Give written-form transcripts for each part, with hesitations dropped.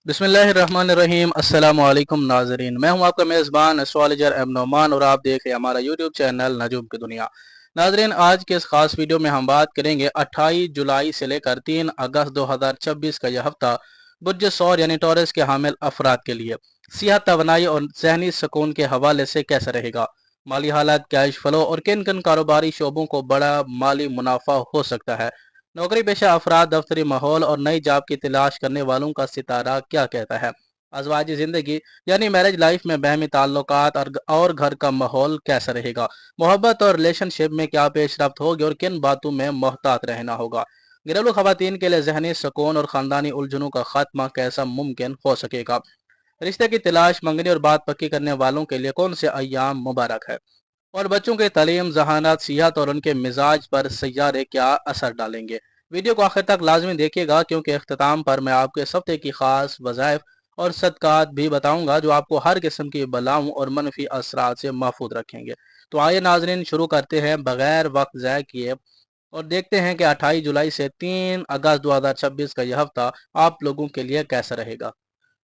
बिस्मिल्लाहिर्रहमानिर्रहीम। अस्सलाम वालेकुम नाजरीन, मैं हूं आपका मेज़बान एस्ट्रोलॉजर एम नोमान और आप देख रहे हैं हमारा यूट्यूब चैनल नजूम की दुनिया। नाजरीन, आज के इस खास वीडियो में हम बात करेंगे 28 जुलाई से लेकर 3 अगस्त 2026 का यह हफ्ता बुर्ज सौर यानी टॉरस के हामिल अफराद के लिए सियाह तवानाई और जहनी सुकून के हवाले से कैसा रहेगा, माली हालात, कैश फ्लो और किन किन कारोबारी शोबों को बड़ा माली मुनाफा हो सकता है। नौकरी पेशा अफराद, दफ्तरी माहौल और नई जॉब की तलाश करने वालों का सितारा क्या कहता है। अजवाजी जिंदगी यानी मैरिज लाइफ में बहमी ताल्लुकात और घर का माहौल कैसा रहेगा। मोहब्बत और रिलेशनशिप में क्या पेशरफ्त होगी और किन बातों में मोहतात रहना होगा। घरेलू खवातीन के लिए जहनी सुकून और खानदानी उलझनों का खात्मा कैसा मुमकिन हो सकेगा। रिश्ते की तलाश, मंगनी और बात पक्की करने वालों के लिए कौन से अयाम मुबारक है। और बच्चों के तालीम, जहानात, सियाहत और उनके मिजाज पर सैयारे क्या असर डालेंगे। वीडियो को आखिर तक लाजमी देखिएगा क्योंकि अख्ताम पर मैं आपके इस हफ्ते की खास वज़ाइफ और सदकात भी बताऊंगा जो आपको हर किस्म की बलाओं और मनफी असरात से महफूज रखेंगे। तो आइए नाजरीन, शुरू करते हैं बगैर वक्त ज़ाय किए और देखते हैं कि 28 जुलाई से 3 अगस्त 2026 का यह हफ्ता आप लोगों के लिए कैसा रहेगा।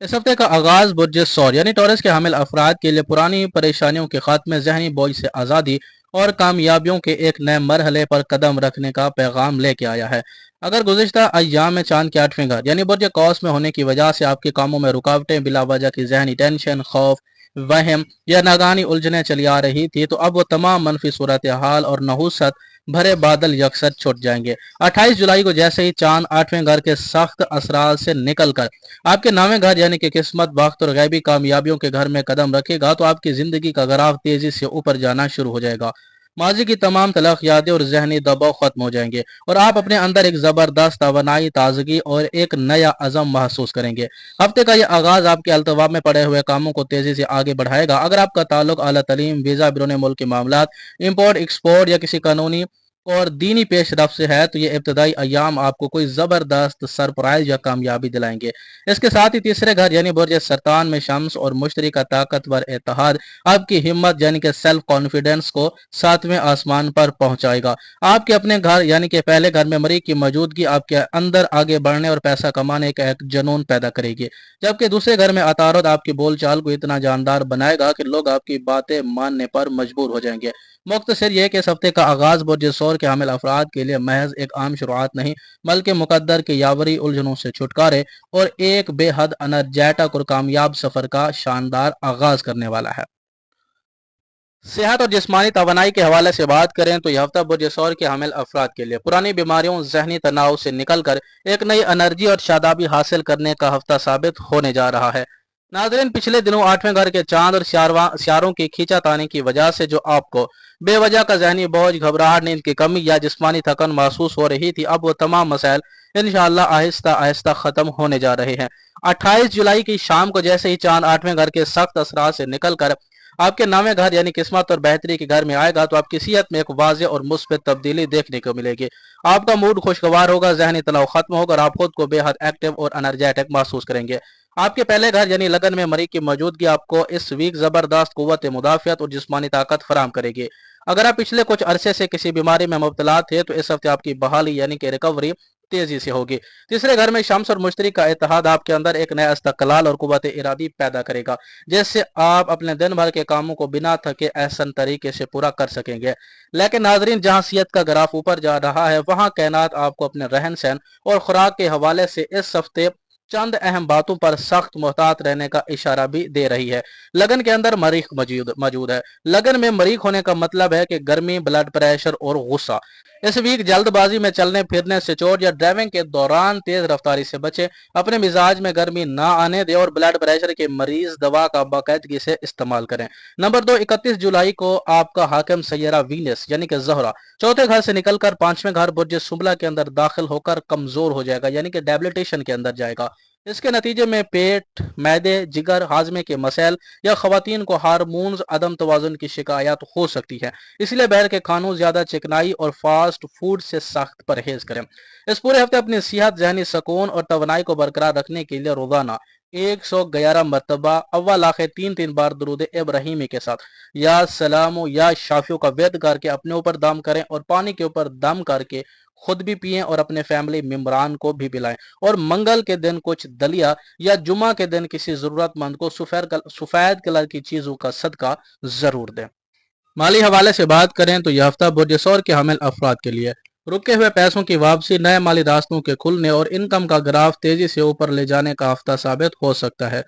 इस हफ्ते का आगाज बुर्ज सौर यानी टॉरस के हामिल अफराद के लिए पुरानी परेशानियों के खात्मे, जहनी बोझ से आज़ादी और कामयाबियों के एक नए मरहले पर कदम रखने का पैगाम लेके आया है। अगर गुज़िश्ता अय्याम में चांद के 8वें घर यानी बुर्ज कौस में होने की वजह से आपके कामों में रुकावटें, बिला वजह की जहनी टेंशन, खौफ, वहम या नागानी उलझने चली आ रही थी, तो अब वो तमाम मनफी सूरत हाल और नहुसत भरे बादल यकसर छुट जाएंगे। 28 जुलाई को जैसे ही चांद 8वें घर के सख्त असरात से निकल कर आपके नामे घर यानी कि किस्मत, बख्त और गैबी कामयाबियों के घर में कदम रखेगा, तो आपकी जिंदगी का ग्राफ तेजी से ऊपर जाना शुरू हो जाएगा। माजी की तमाम तलख यादें और जहनी दबाव खत्म हो जाएंगे और आप अपने अंदर एक जबरदस्त तवानाई, ताजगी और एक नया अज़म महसूस करेंगे। हफ्ते का यह आगाज आपके अल्तवा में पड़े हुए कामों को तेजी से आगे बढ़ाएगा। अगर आपका ताल्लुक आला तलीम, वीजा, बिरून मुल्क के मामला, इम्पोर्ट एक्सपोर्ट या किसी कानूनी और दीनी पेशरफ से है, तो ये इब्तदाई अयाम आपको कोई जबरदस्त सरप्राइज या कामयाबी दिलाएंगे। इसके साथ ही तीसरे घर यानी बुर्ज सरतान में शम्स और मुश्तरी का ताकतवर इत्तेहाद आपकी हिम्मत यानी कि सेल्फ कॉन्फिडेंस को 7वें आसमान पर पहुंचाएगा। आपके अपने घर यानी कि पहले घर में मरीज की मौजूदगी आपके अंदर आगे बढ़ने और पैसा कमाने का एक जुनून पैदा करेगी, जबकि दूसरे घर में अतारत आपकी बोलचाल को इतना जानदार बनाएगा कि लोग आपकी बातें मानने पर मजबूर हो जाएंगे। मुख्तसर यह कि इस हफ्ते का आगाज बुर्ज सौर के हामिल अफराद के लिए महज एक आम शुरुआत नहीं, बल्कि मुकद्दर के यावरी उलझनों से छुटकारे और एक बेहद एनर्जेटिक और कामयाब सफर का शानदार आगाज करने वाला है। सेहत और जिस्मानी तवानाई के हवाले से बात करें तो यह हफ्ता बुर्ज सौर के हामिल अफराद के लिए पुरानी बीमारियों, जहनी तनाव से निकलकर एक नई एनर्जी और शादाबी हासिल करने का हफ्ता साबित होने जा रहा है। नाजरीन, पिछले दिनों 8वें घर के चांद और सियारों की खींचातानी की वजह से जो आपको बेवजह का जहनी बोझ, घबराहट, नींद की कमी या जिस्मानी थकन महसूस हो रही थी, अब वो तमाम मसाइल इंशाअल्लाह आहिस्ता आहिस्ता खत्म होने जा रहे हैं। 28 जुलाई की शाम को जैसे ही चांद 8वें घर के सख्त असरात से निकलकर आपके नामे घर यानी किस्मत और बेहतरी के घर में आएगा, तो आपकी सेहत में एक वाज़ेह और मुस्बित तब्दीली देखने को मिलेगी। आपका मूड खुशगवार होगा, जहनी तनाव खत्म होगा और आप खुद को बेहद एक्टिव और एनर्जेटिक महसूस करेंगे। आपके पहले घर यानी लगन में मरीज की मौजूदगी आपको इस वीक जबरदस्त कुव्वत मुदाफियत और जिस्मानी ताकत फराम करेगी। अगर आप पिछले कुछ अरसे से किसी बीमारी में मुब्तला थे, तो इस हफ्ते आपकी बहाली यानी कि रिकवरी तेजी से होगी। तीसरे घर में शम्स और मुश्तरी का इत्तेहाद आपके अंदर एक नया इस्तकलाल और कुव्वत इरादी पैदा करेगा, जिससे आप अपने दिन भर के कामों को बिना थके एहसन तरीके से पूरा कर सकेंगे। लेकिन नाजरीन, जहां सेहत का ग्राफ ऊपर जा रहा है, वहां कायनात आपको अपने रहन सहन और खुराक के हवाले से इस हफ्ते चंद अहम बातों पर सख्त मोहतात रहने का इशारा भी दे रही है। लगन के अंदर मरीख मौजूद मौजूद है। लगन में मरीख होने का मतलब है कि गर्मी, ब्लड प्रेशर और गुस्सा। इस वीक जल्दबाजी में चलने फिरने से, चोट या ड्राइविंग के दौरान तेज रफ्तारी से बचे। अपने मिजाज में गर्मी ना आने दे और ब्लड प्रेशर के मरीज दवा का बाकायदगी से इस्तेमाल करें। नंबर 2, 31 जुलाई को आपका हाकिम सैयरा वीनस यानी कि ज़ोहरा चौथे घर से निकलकर 5वें घर बुर्ज सुंबला के अंदर दाखिल होकर कमजोर हो जाएगा यानी कि डेबिलिटेशन के अंदर जाएगा। इसके नतीजे में पेट, मैदे, जिगर, हाजमे के मसाइल या खवातीन को हार्मोन्स अदम तवाजुन की शिकायत हो सकती है। इसलिए बाहर के खानों, ज्यादा चिकनाई और फास्ट फूड से सख्त परहेज करें। इस पूरे हफ्ते अपनी सेहत, जहनी सुकून और तवानाई को बरकरार रखने के लिए रोजाना 111 मरतबा अव्वल आखिर 3 बार दुरूद इब्राहिमी के साथ या सलामो या शाफियों का वेद करके अपने ऊपर दम करें और पानी के ऊपर दम करके खुद भी पिएं और अपने फैमिली मेम्बरान को भी पिलाएं। और मंगल के दिन कुछ दलिया या जुमा के दिन किसी जरूरतमंद को सफेद कलर की चीजों का सदका जरूर दें। माली हवाले से बात करें तो यह हफ्ता बुर्ज सौर के हामिल अफराद के लिए रुके हुए पैसों की वापसी, नए माली रास्तों के खुलने और इनकम का ग्राफ तेजी से ऊपर ले जाने का हफ्ता साबित हो सकता है।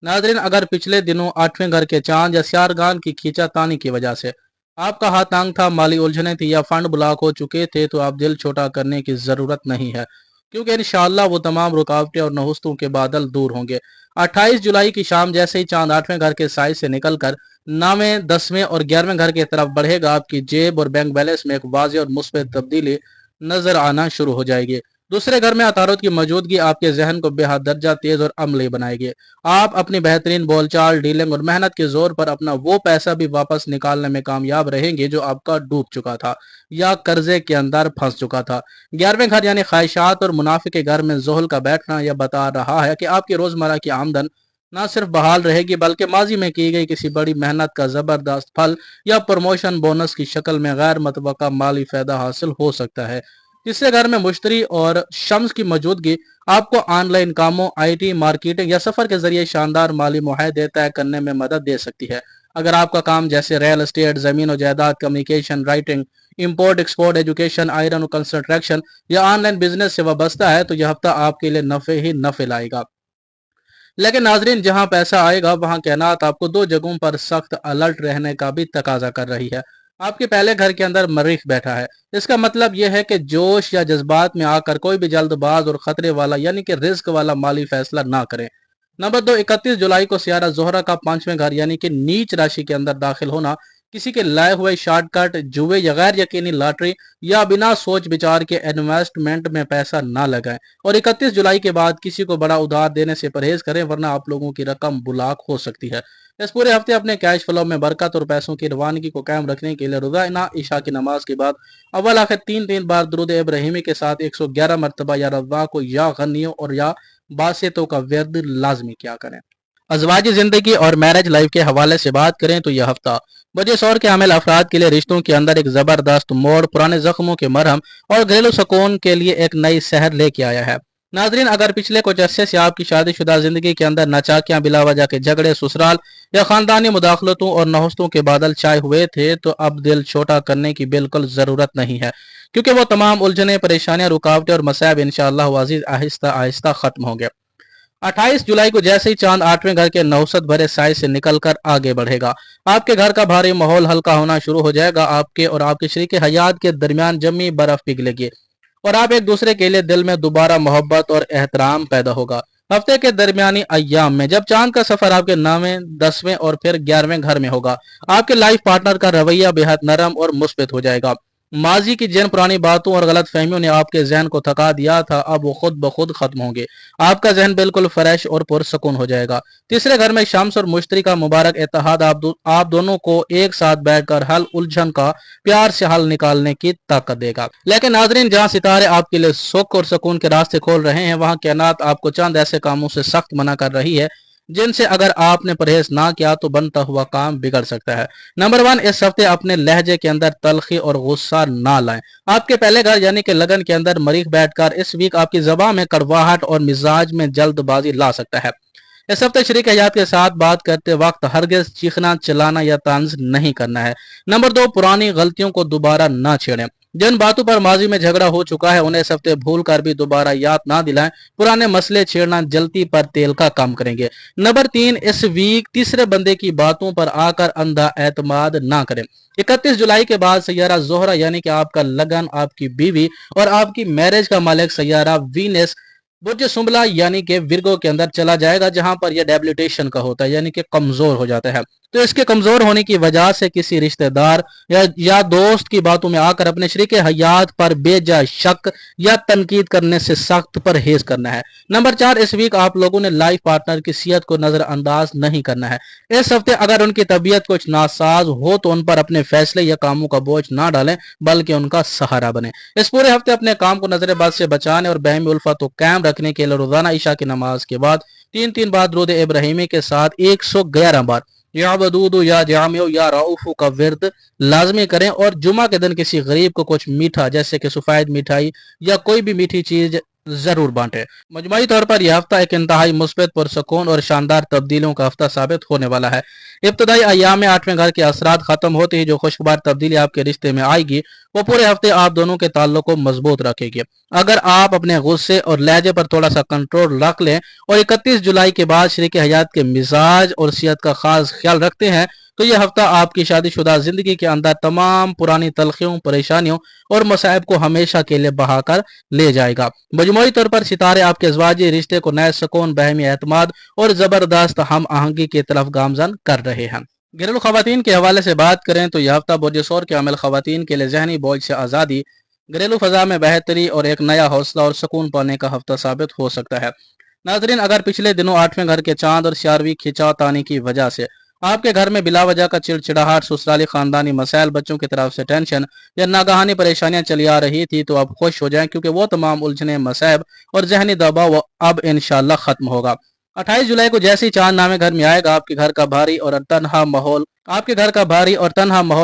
नाजरीन, अगर पिछले दिनों आठवें घर के चांद या सियारगान की खींचातानी की वजह से आपका हाथ तंग था, माली उलझने थी या फंड ब्लॉक हो चुके थे, तो आप दिल छोटा करने की जरूरत नहीं है, क्योंकि इंशाअल्लाह वो तमाम रुकावटें और नहुस्तों के बादल दूर होंगे। 28 जुलाई की शाम जैसे ही चांद आठवें घर के साइज से निकलकर 9वें, 10वें और 11वें घर की तरफ बढ़ेगा, आपकी जेब और बैंक बैलेंस में एक वाज़े और मुस्बत तब्दीली नजर आना शुरू हो जाएगी। दूसरे घर में अतारत की मौजूदगी आपके जहन को बेहद दर्जा तेज और अमली बनाएगी। आप अपनी बेहतरीन बोलचाल, डीलिंग और मेहनत के जोर पर अपना वो पैसा भी वापस निकालने में कामयाब रहेंगे जो आपका डूब चुका था या कर्जे के अंदर फंस चुका था। 11वें घर यानी ख्वाहिशात और मुनाफे के घर में ज़ुहल का बैठना यह बता रहा है कि आपकी रोजमर्रा की आमदन न सिर्फ बहाल रहेगी, बल्कि माजी में की गई किसी बड़ी मेहनत का जबरदस्त फल या प्रमोशन बोनस की शक्ल में गैर मुतवक्का माली फायदा हासिल हो सकता है। तीसरे घर में मुश्तरी और शम्स की मौजूदगी आपको ऑनलाइन कामों, आईटी, मार्केटिंग या सफर के जरिए शानदार माली मुआहदे तय करने में मदद दे सकती है। अगर आपका काम जैसे रियल एस्टेट, जमीन और जायदाद, communication, writing, import export, education, iron और कंस्ट्रक्शन या ऑनलाइन बिजनेस से वाबस्ता है, तो यह हफ्ता आपके लिए नफे ही नफे लाएगा। लेकिन नाजरीन, जहां पैसा आएगा वहां कायनात आपको दो जगहों पर सख्त अलर्ट रहने का भी तकाजा कर रही है। आपके पहले घर के अंदर मरीख बैठा है। इसका मतलब यह है कि जोश या जज्बात में आकर कोई भी जल्दबाज और खतरे वाला यानी कि रिस्क वाला माली फैसला ना करें। नंबर 2, 31 जुलाई को सियारा जोहरा का 5वें घर यानी कि नीच राशि के अंदर दाखिल होना किसी के लाए हुए शॉर्टकट, जुए या गैर यकीनी लॉटरी या बिना सोच विचार के इन्वेस्टमेंट में पैसा ना लगाएं। और 31 जुलाई के बाद किसी को बड़ा उधार देने से परहेज करें, वरना आप लोगों की रकम ब्लॉक हो सकती है। इस पूरे हफ्ते अपने कैश फ्लो में बरकत और पैसों की रवानगी को कायम रखने के लिए रोजाना इशा की नमाज के बाद अव्वल आखिर 3 बार दुरूद इब्राहिमी के साथ 111 मरतबा या रब्बा को या गनियों और या बासितों का विर्द लाजमी क्या करें। अजवाजी जिंदगी और मैरिज लाइफ के हवाले से बात करें तो यह हफ्ता वजह शौर के हामिल अफराद के लिए रिश्तों के अंदर एक जबरदस्त मोड़, पुराने जख्मों के मरहम और घरेलू सुकून के लिए एक नई सहर लेके आया है। नाजरीन, अगर पिछले कुछ अरसे से आपकी शादीशुदा जिंदगी के अंदर नाचाकियां, बिला वजह के झगड़े, ससुराल या खानदानी मुदाखलतों और नहुस्तों के बादल छाए हुए थे, तो अब दिल छोटा करने की बिल्कुल जरूरत नहीं है, क्योंकि वो तमाम उलझने, परेशानियां, रुकावटें और मसायब इंशाअल्लाह अजीज आहिस्ता आहिस्ता खत्म होंगे। 28 जुलाई को जैसे ही चांद आठवें घर के नौसत भरे साय से निकलकर आगे बढ़ेगा, आपके घर का भारी माहौल हल्का होना शुरू हो जाएगा। आपके और आपके शरीक हयात के दरमियान जमी बर्फ पिघलेगी और आप एक दूसरे के लिए दिल में दोबारा मोहब्बत और एहतराम पैदा होगा। हफ्ते के दरमियानी अय्याम में जब चांद का सफर आपके 9वें, 10वें और फिर 11वें घर में होगा, आपके लाइफ पार्टनर का रवैया बेहद नरम और मुस्बित हो जाएगा। माजी की जिन पुरानी बातों और गलत फहमियों ने आपके जहन को थका दिया था, अब वो खुद ब खुद खत्म होंगे। आपका जहन बिल्कुल फ्रेश और पुरसकून हो जाएगा। तीसरे घर में शम्स और मुश्तरी का मुबारक इत्तेहाद आप दोनों को एक साथ बैठकर हल उलझन का प्यार से हल निकालने की ताकत देगा। लेकिन नाजरीन, जहाँ सितारे आपके लिए सुख और सुकून के रास्ते खोल रहे हैं, वहाँ कायनात आपको चंद ऐसे कामों से सख्त मना कर रही है जिनसे अगर आपने परहेज ना किया तो बनता हुआ काम बिगड़ सकता है। नंबर 1, इस हफ्ते अपने लहजे के अंदर तलखी और गुस्सा ना लाएं। आपके पहले घर यानी कि लगन के अंदर मरीख बैठकर इस वीक आपकी जबान में कड़वाहट और मिजाज में जल्दबाजी ला सकता है। इस हफ्ते शरीक हयात के साथ बात करते वक्त हरगिज चीखना, चिल्लाना या तंज नहीं करना है। नंबर 2, पुरानी गलतियों को दोबारा ना छेड़ें। जिन बातों पर माजी में झगड़ा हो चुका है, उन्हें इस हफ्ते भूल कर भी दोबारा याद ना दिलाएं। पुराने मसले छेड़ना जलती पर तेल का काम करेंगे। नंबर 3, इस वीक तीसरे बंदे की बातों पर आकर अंधा एतमाद ना करें। 31 जुलाई के बाद सैयारा जोहरा यानी कि आपका लगन, आपकी बीवी और आपकी मैरिज का मालिक सैयारा वीनस बुर्ज सुंबला यानी कि विर्गो के अंदर चला जाएगा, जहां पर यह डेबिलिटेशन का होता है यानी कि कमजोर हो जाता है। तो इसके कमजोर होने की वजह से किसी रिश्तेदार या दोस्त की बातों में आकर अपने शरीक हयात पर बेजा शक या तनकीद करने से सख्त परहेज करना है। नंबर 4, इस वीक आप लोगों ने लाइफ पार्टनर की सेहत को नजरअंदाज नहीं करना है। इस हफ्ते अगर उनकी तबीयत कुछ नासाज हो तो उन पर अपने फैसले या कामों का बोझ ना डालें, बल्कि उनका सहारा बने। इस पूरे हफ्ते अपने काम को नजरबद से बचाने और बहमी उल्फत को कायम रखने के लिए रोजाना ईशा की नमाज के बाद 3 बार दुरूद इब्राहिमी के साथ 111 बार या वदूद या जामियो या रऊफू का विर्द लाजमी करें, और जुमा के दिन किसी गरीब को कुछ मीठा जैसे कि सफेद मिठाई या कोई भी मीठी चीज जरूर बांटे। मजमूई तौर पर यह हफ्ता एक इंतहाई मुस्बत, पुरसकून और शानदार तब्दीलियों का हफ्ता साबित होने वाला है। इब्तदाई अय्याम में 8वें घर के असरात खत्म होते ही जो खुशगवार तब्दीली आपके रिश्ते में आएगी वो पूरे हफ्ते आप दोनों के ताल्लुक को मजबूत रखेगी। अगर आप अपने गुस्से और लहजे पर थोड़ा सा कंट्रोल रख लें और 31 जुलाई के बाद शरीक हयात के मिजाज और सेहत का खास ख्याल रखते हैं तो यह हफ्ता आपकी शादीशुदा जिंदगी के अंदर तमाम पुरानी तलखियों, परेशानियों और मसाइब को हमेशा के लिए बहाकर ले जाएगा। मजमूई तौर पर सितारे आपके अज़वाजी रिश्ते को नए सुकून, बहमी एतमाद और जबरदस्त हम आहंगी की तरफ गामजन कर रहे हैं। घरेलू खवातीन के हवाले से बात करें तो यह हफ्ता बुर्ज-ए-सौर के अमल खवातीन के लिए जहनी बोझ से आज़ादी, घरेलू फजा में बेहतरी और एक नया हौसला और सुकून पाने का हफ्ता साबित हो सकता है। नाजरीन, अगर पिछले दिनों 8वें घर के चांद और 4वीं खिंचावतानी की वजह से आपके घर में बिला वजह का चिड़चिड़ाहट, ससुराली खानदानी मसाइल, बच्चों की तरफ से टेंशन या नागहानी परेशानियां चली आ रही थी तो अब खुश हो जाएं, क्योंकि वो तमाम उलझने, मसाइब और जहनी दबाव अब इंशाल्लाह खत्म होगा। 28 जुलाई को जैसे ही चांद नामे घर में आएगा आपके घर का भारी और तन्हा माहौल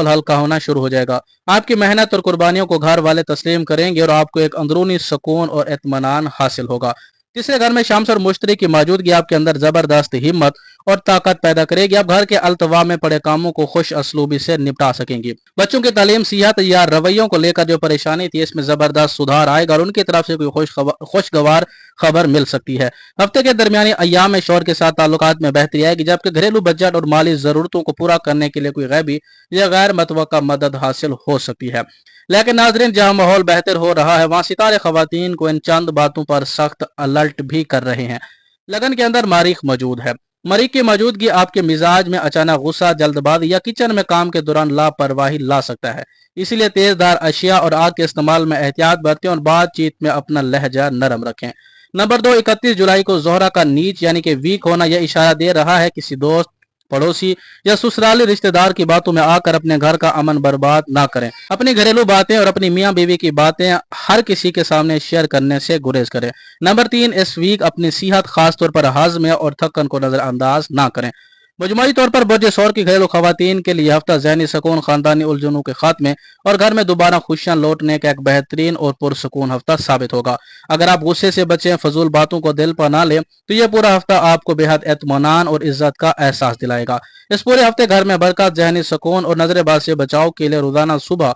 हल्का होना शुरू हो जाएगा। आपकी मेहनत और कुर्बानियों को घर वाले तस्लीम करेंगे और आपको एक अंदरूनी सुकून और इत्मीनान हासिल होगा। तीसरे घर में शम्स और मुश्तरी की मौजूदगी आपके अंदर जबरदस्त हिम्मत और ताकत पैदा करेगी। आप घर के अल्तवा में पड़े कामों को खुश असलूबी से निपटा सकेंगी। बच्चों की तालीम, सेहत या रवैयों को लेकर जो परेशानी थी इसमें जबरदस्त सुधार आएगा और उनकी तरफ से कोई खुशगवार खबर मिल सकती है। हफ्ते के दरमियानी अय्याम में शौहर के साथ ताल्लुकात में बेहतरी आएगी, जबकि घरेलू बजट और माली जरूरतों को पूरा करने के लिए कोई गैबी या गैर मतवक्का मदद हासिल हो सकती है। लेकिन नाजरीन, जहां माहौल बेहतर हो रहा है वहां सितारे खवातीन को इन चंद बातों पर सख्त अलर्ट भी कर रहे हैं। लगन के अंदर मरीख मौजूद है। मरीख की मौजूदगी आपके मिजाज में अचानक गुस्सा, जल्दबाजी या किचन में काम के दौरान लापरवाही ला सकता है। इसीलिए तेजदार अशिया और आग के इस्तेमाल में एहतियात बरतें और बातचीत में अपना लहजा नरम रखें। नंबर 2, 31 जुलाई को जोहरा का नीच यानी कि वीक होना यह इशारा दे रहा है किसी दोस्त, पड़ोसी या ससुराली रिश्तेदार की बातों में आकर अपने घर का अमन बर्बाद ना करें। अपनी घरेलू बातें और अपनी मियाँ बीवी की बातें हर किसी के सामने शेयर करने से गुरेज करें। नंबर 3, इस वीक अपनी सेहत, खासतौर पर हाजमे और थकन को नजरअंदाज ना करें। मजमूई तौर पर बुर्ज-ए-सौर की घरेलू खवातीन के लिए हफ्ता ज़हनी सुकून, खानदानी उलझनों के खात्मे और घर में दोबारा खुशियां लौटने का एक बेहतरीन और पुरसुकून हफ्ता साबित होगा। अगर आप गुस्से से बचें, फजूल बातों को दिल पर ना लें तो यह पूरा हफ्ता आपको बेहद इत्मीनान और इज्जत का एहसास दिलाएगा। इस पूरे हफ्ते घर में बरकत, ज़हनी सुकून और नजरबाज से बचाव के लिए रोजाना सुबह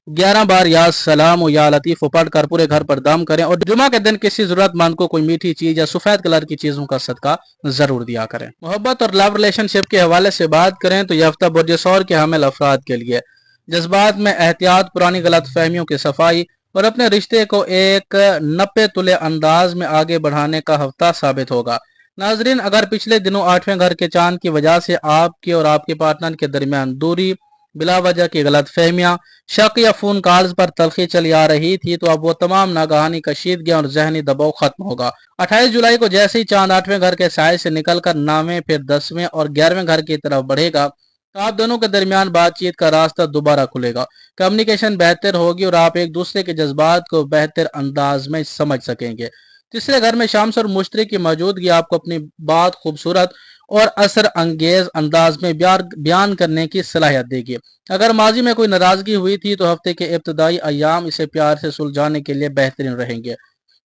11 बार या सलाम या लतीफ पढ़कर पूरे घर पर दम करें और जुमा के दिन किसी जरूरतमंद को कोई मीठी चीज या सफेद कलर की चीजों का सदका जरूर दिया करें। मोहब्बत और लव रिलेशनशिप के हवाले से बात करें तो यह हफ्ता बुर्ज-ए-सौर के हामिल अफराद के लिए जज्बात में एहतियात, पुरानी गलत फहमियों की सफाई और अपने रिश्ते को एक नपे तुले अंदाज में आगे बढ़ाने का हफ्ता साबित होगा। नाजरीन, अगर पिछले दिनों 8वें घर के चांद की वजह से आपके और आपके पार्टनर के दरमियान दूरी, बिला वजह की गलत फहमियां, शक या फोन कॉल्स पर तलखी चली आ रही थी तो अब वो तमाम नागहानी कशीदगियां और जहनी दबाव खत्म होगा। 28 जुलाई को जैसे ही चांद 8वें घर के साए से निकलकर 9वें, फिर 10वें और 11वें घर की तरफ बढ़ेगा तो आप दोनों के दरमियान बातचीत का रास्ता दोबारा खुलेगा। कम्युनिकेशन बेहतर होगी और आप एक दूसरे के जज्बात को बेहतर अंदाज में समझ सकेंगे। तीसरे घर में शाम्स और मुश्तरी की मौजूदगी आपको अपनी बात खूबसूरत और असर अंगेज अंदाज में बयान करने की सलाहियत देगी। अगर माजी में कोई नाराजगी हुई थी तो हफ्ते के इब्तदाई अय्याम इसे प्यार से सुलझाने के लिए बेहतरीन रहेंगे।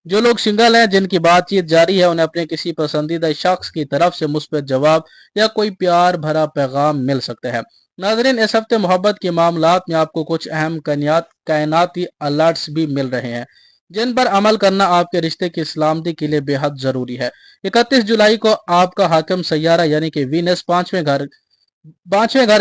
जो लोग सिंगल हैं, जिनकी बातचीत जारी है, उन्हें अपने किसी पसंदीदा शख्स की तरफ से मुस्बत जवाब या कोई प्यार भरा पैगाम मिल सकता है। नाज़रीन, इस हफ्ते मोहब्बत के मामलात में आपको कुछ अहम कायनाती अलर्ट्स भी मिल रहे हैं जिन पर अमल करना आपके रिश्ते की सलामती के लिए बेहद जरूरी है। 31 जुलाई को आपका हाकिम सैयारा यानी कि वीनस पांचवें घर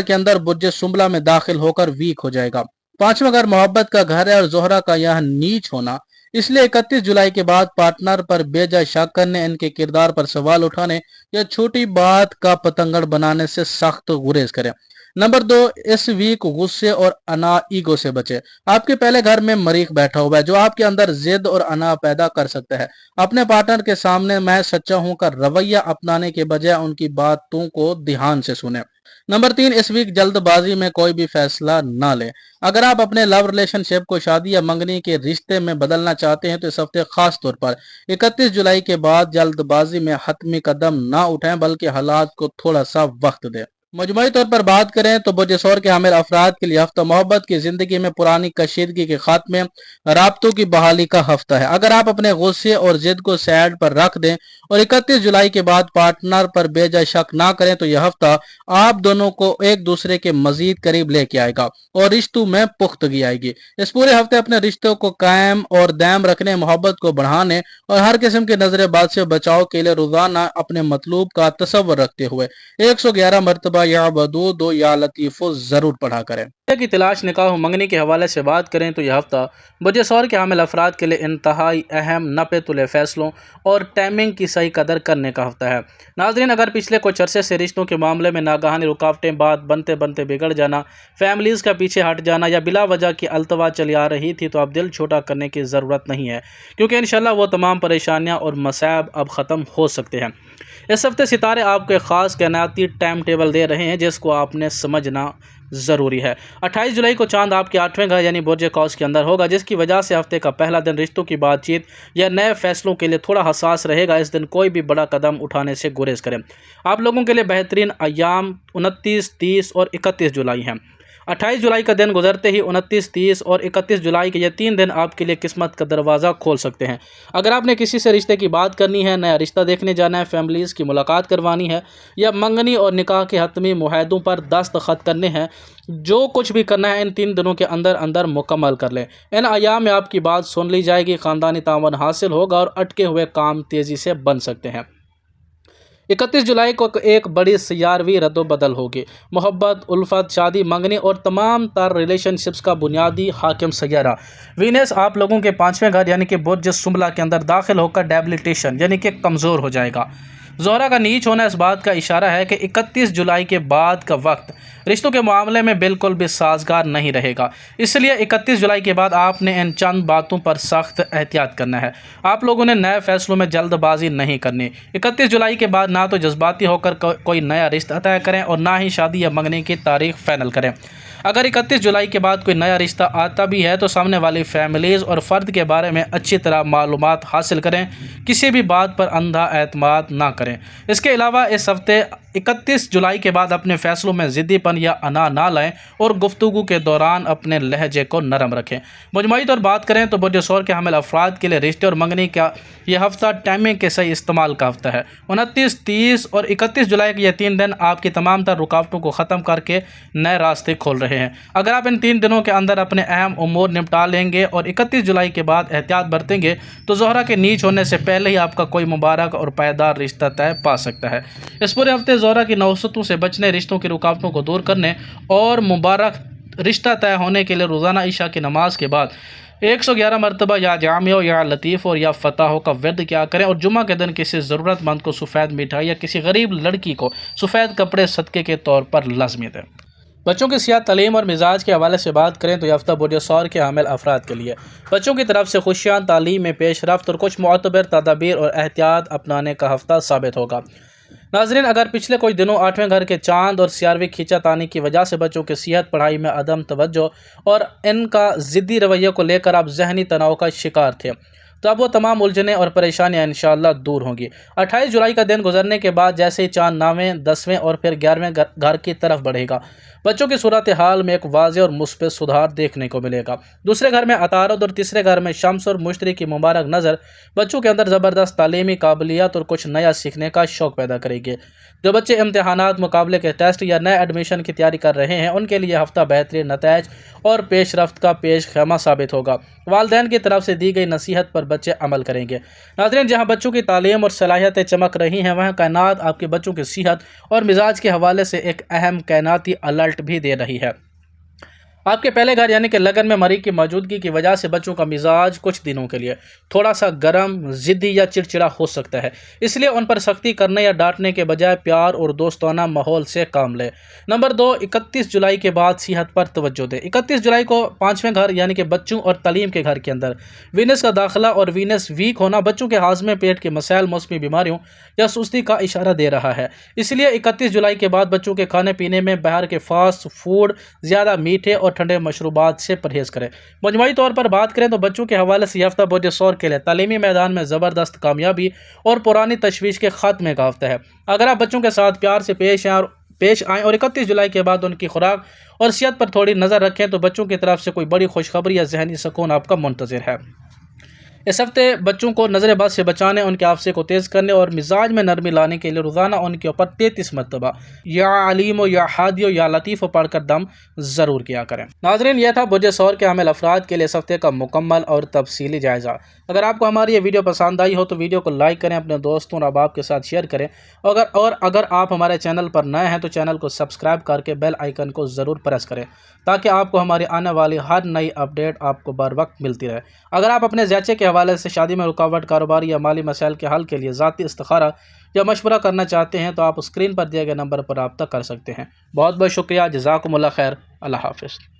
के अंदर बुर्ज सुंबला में दाखिल होकर वीक हो जाएगा। पांचवा घर मोहब्बत का घर है और जोहरा का यह नीच होना, इसलिए 31 जुलाई के बाद पार्टनर पर बेजा शक करने, इनके किरदार पर सवाल उठाने या छोटी बात का पतंगड़ बनाने से सख्त गुरेज करें। नंबर 2, इस वीक गुस्से और अना ईगो से बचे। आपके पहले घर में मरीख बैठा हुआ है जो आपके अंदर जिद और अना पैदा कर सकता है। अपने पार्टनर के सामने मैं सच्चा हूं का रवैया अपनाने के बजाय उनकी बातों को ध्यान से सुने। नंबर 3, इस वीक जल्दबाजी में कोई भी फैसला ना लें। अगर आप अपने लव रिलेशनशिप को शादी या मंगनी के रिश्ते में बदलना चाहते हैं तो इस हफ्ते खास तौर पर 31 जुलाई के बाद जल्दबाजी में हतमी कदम ना उठाएं, बल्कि हालात को थोड़ा सा वक्त दें। मजमूई तौर पर बात करें तो बुर्ज के हामिल अफराद के लिए हफ्ता मोहब्बत की जिंदगी में पुरानी कशीदगी के खात्मे, राब्तों की बहाली का हफ्ता है। अगर आप अपने गुस्से और जिद को साइड पर रख दें और 31 जुलाई के बाद पार्टनर पर बेजा शक ना करें तो यह हफ्ता आप दोनों को एक दूसरे के मजीद करीब लेके आएगा और रिश्तों में पुख्तगी आएगी। इस पूरे हफ्ते अपने रिश्तों को कायम और दायम रखने, मोहब्बत को बढ़ाने और हर किस्म के नजरबाज से बचाव के लिए रोजाना अपने मतलूब का तसव्वुर रखते हुए 111 मरतबा या वदूद या लतीफ़ो जरूर पढ़ा करें। की तलाश निकाह मंगनी के हवाले से बात करें तो यह हफ्ता बुर्ज के हामिल अफराद के लिए इंतहाई अहम, नपे तुले फैसलों और टाइमिंग की सही कदर करने का हफ्ता है। नाज़रीन, अगर पिछले कुछ अरसे से रिश्तों के मामले में नागहानी रुकावटें, बात बनते बनते बिगड़ जाना, फैमिलीज़ का पीछे हट जाना या बिला वजह की अल्तवा चली आ रही थी तो अब दिल छोटा करने की ज़रूरत नहीं है, क्योंकि इंशाल्लाह वो तमाम परेशानियाँ और मसाइब अब ख़त्म हो सकते हैं। इस हफ्ते सितारे आपको एक ख़ास कायनाती टाइम टेबल दे रहे हैं जिसको आपने समझना ज़रूरी है। 28 जुलाई को चांद आपके 8वें घर यानी बुर्ज कौस के अंदर होगा, जिसकी वजह से हफ्ते का पहला दिन रिश्तों की बातचीत या नए फैसलों के लिए थोड़ा हसास रहेगा। इस दिन कोई भी बड़ा कदम उठाने से गुरेज करें। आप लोगों के लिए बेहतरीन अयाम 29, 30 और 31 जुलाई हैं। 28 जुलाई का दिन गुजरते ही 29, 30 और 31 जुलाई के ये 3 दिन आपके लिए किस्मत का दरवाज़ा खोल सकते हैं। अगर आपने किसी से रिश्ते की बात करनी है, नया रिश्ता देखने जाना है, फैमिलीज़ की मुलाकात करवानी है या मंगनी और निकाह के हतमी मुआहदों पर दस्तखत करने हैं, जो कुछ भी करना है इन 3 दिनों के अंदर अंदर मुकम्मल कर लें। इन अयाम में आपकी बात सुन ली जाएगी, ख़ानदानी तावन हासिल होगा और अटके हुए काम तेज़ी से बन सकते हैं। 31 जुलाई को एक बड़ी सियारवी रद्दोबदल होगी। मोहब्बत, उल्फत, शादी, मंगनी और तमाम तर रिलेशनशिप्स का बुनियादी हाकिम सैयारा वीनस आप लोगों के 5वें घर यानी कि बुर्ज सुमला के अंदर दाखिल होकर डेबिलिटेशन यानी कि कमज़ोर हो जाएगा। ज़ोहरा का नीच होना इस बात का इशारा है कि 31 जुलाई के बाद का वक्त रिश्तों के मामले में बिल्कुल भी साजगार नहीं रहेगा। इसलिए 31 जुलाई के बाद आपने इन चंद बातों पर सख्त एहतियात करना है। आप लोगों ने नए फैसलों में जल्दबाजी नहीं करनी। 31 जुलाई के बाद ना तो जज्बाती होकर कोई नया रिश्ता तय करें और ना ही शादी या मंगनी की तारीख फाइनल करें। अगर 31 जुलाई के बाद कोई नया रिश्ता आता भी है तो सामने वाली फैमिलीज़ और फ़र्द के बारे में अच्छी तरह मालूमात हासिल करें। किसी भी बात पर अंधा एतमाद ना करें। इसके अलावा इस हफ्ते 31 जुलाई के बाद अपने फ़ैसलों में ज़िद्दीपन या अना ना लाएं और गुफ्तगू के दौरान अपने लहजे को नरम रखें। मजमूई तौर बात करें तो बुर्ज के हामिल अफराद के लिए रिश्ते और मंगनी का यह हफ्ता टाइमिंग के सही इस्तेमाल का हफ्ता है। 29, 30 और 31 जुलाई के ये 3 दिन आपकी तमाम तर रुकावटों को ख़त्म करके नए रास्ते खोल रहे हैं। अगर आप इन 3 दिनों के अंदर अपने अहम उमूर निपटा लेंगे और 31 जुलाई के बाद एहतियात बरतेंगे तो ज़ोहरा के नीच होने से पहले ही आपका कोई मुबारक और पायदार रिश्ता तय पा सकता है। इस पूरे हफ्ते ज़ोहरा की नौसतों से बचने, रिश्तों की रुकावटों को दूर करने और मुबारक रिश्ता तय होने के लिए रोज़ाना ईशा की नमाज के बाद 111 मरतबा या जामियो या लतीफ़ और या फ़ताहो का वर्द क्या करें और जुम्मा के दिन किसी ज़रूरतमंद को सफ़ेद मिठाई या किसी गरीब लड़की को सफ़ेद कपड़े सदक़े के तौर पर लाज़मी दें। बच्चों की सियात, तालीम और मिजाज के हवाले से बात करें तो हफ्ता बुर्ज के हामिल अफराद के लिए बच्चों की तरफ से खुशियाँ, तालीम में पेशरफ्त और कुछ मुअतबर तदाबीर और एहतियात अपनाने का हफ्ता साबित होगा। नाज़रीन, अगर पिछले कुछ दिनों 8वें घर के चांद और सियारवी खींचातानी की वजह से बच्चों की सेहत, पढ़ाई में अदम तवज्जो और इनका ज़िद्दी रवैये को लेकर आप जहनी तनाव का शिकार थे तो अब वो तमाम उलझने और परेशानियां इंशाअल्लाह दूर होंगी। 28 जुलाई का दिन गुजरने के बाद जैसे ही चांद 9वें, 10वें और फिर 11वें घर की तरफ बढ़ेगा, बच्चों की सूरत हाल में एक वाज़ेह और मुस्बित सुधार देखने को मिलेगा। दूसरे घर में अतारद और तीसरे घर में शम्स और मुश्तरी की मुबारक नज़र बच्चों के अंदर ज़बरदस्त तालीमी काबिलियत और कुछ नया सीखने का शौक़ पैदा करेगी। जो बच्चे इम्तहानात, मुकाबले के टेस्ट या नए एडमिशन की तैयारी कर रहे हैं उनके लिए हफ्ता बेहतरीन नतैज और पेशरफ्त का पेश खैमा साबित होगा। वालिदैन की तरफ से दी गई नसीहत पर बच्चे अमल करेंगे। नाज़रीन, जहाँ बच्चों की तालीम और सलाहियतें चमक रही हैं वहाँ कायनात आपके बच्चों की सेहत और मिजाज के हवाले से एक अहम कायनाती अलर्ट भी दे रही है। آپ کے پہلے گھر یعنی کہ لگن میں مریخ کی موجودگی کی وجہ سے بچوں کا مزاج کچھ دنوں کے لیے تھوڑا سا گرم، ضدی یا چڑچڑا ہو سکتا ہے، اس لیے ان پر سختی کرنے یا ڈانٹنے کے بجائے پیار اور دوستانہ ماحول سے کام لیں۔ نمبر 2، 31 جولائی کے بعد صحت پر توجہ دیں۔ 31 جولائی کو پانچویں گھر یعنی کہ بچوں اور تعلیم کے گھر کے اندر وینس کا داخلہ اور وینس ویک ہونا بچوں کے ہاضمے، پیٹ کے مسائل، موسمی بیماریوں یا سستی کا اشارہ دے رہا ہے۔ اس لیے 31 جولائی کے بعد بچوں کے کھانے پینے میں باہر کے فاسٹ فوڈ، زیادہ میٹھے اور ٹھنڈے مشروبات سے پرہیز کریں۔ مجموعی طور پر بات کریں تو بچوں کے حوالے سے ہفتہ بوجھ سور کے لیے تعلیمی میدان میں زبردست کامیابی اور پرانی تشویش کے خاتمے کا ہفتہ ہے۔ اگر آپ بچوں کے ساتھ پیار سے پیش آئیں اور 31 جولائی کے بعد ان کی خوراک اور صحت پر تھوڑی نظر رکھیں تو بچوں کی طرف سے کوئی بڑی خوشخبری یا ذہنی سکون آپ کا منتظر ہے۔ اس ہفتے بچوں کو نظر بد سے بچانے، ان کے حافظے کو تیز کرنے اور مزاج میں نرمی لانے کے لیے روزانہ ان کے اوپر 33 مرتبہ یا علیم و یا ہادی و یا لطیف و پڑھ کر دم ضرور کیا کریں۔ ناظرین، یہ تھا برج ثور کے حامل افراد کے لیے اس ہفتے کا مکمل اور تفصیلی جائزہ۔ اگر آپ کو ہماری یہ ویڈیو پسند آئی ہو تو ویڈیو کو لائک کریں، اپنے دوستوں اور احباب کے ساتھ شیئر کریں، اگر آپ ہمارے چینل پر نئے ہیں تو چینل کو سبسکرائب کر کے بیل آئیکن کو ضرور پریس کریں تاکہ آپ کو ہماری آنے والی ہر نئی اپڈیٹ آپ کو بر وقت ملتی رہے۔ اگر آپ اپنے ذاچے کے حوالے سے شادی میں رکاوٹ، کاروباری یا مالی مسائل کے حل کے لیے ذاتی استخارہ یا مشورہ کرنا چاہتے ہیں تو آپ اسکرین پر دیے گئے نمبر پر رابطہ کر سکتے ہیں۔ بہت بہت شکریہ، جزاکم اللہ خیر، اللہ حافظ۔